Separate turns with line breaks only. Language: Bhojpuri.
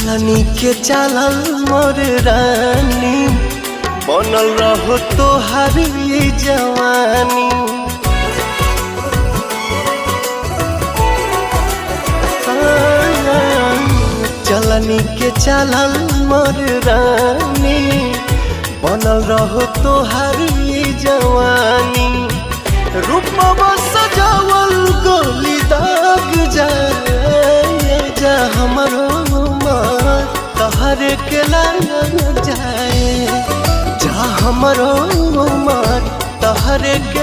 चलनी के चालल मोर रानी बनल रहो तोहार ये जवानी। चलनी के चालल मोर रानी बनल रहो तोहार ये जवानी। रूपवा सजावल गोली दाग जा हमरो मार तहरे के लाग जाए जा हमरो मार तहरे के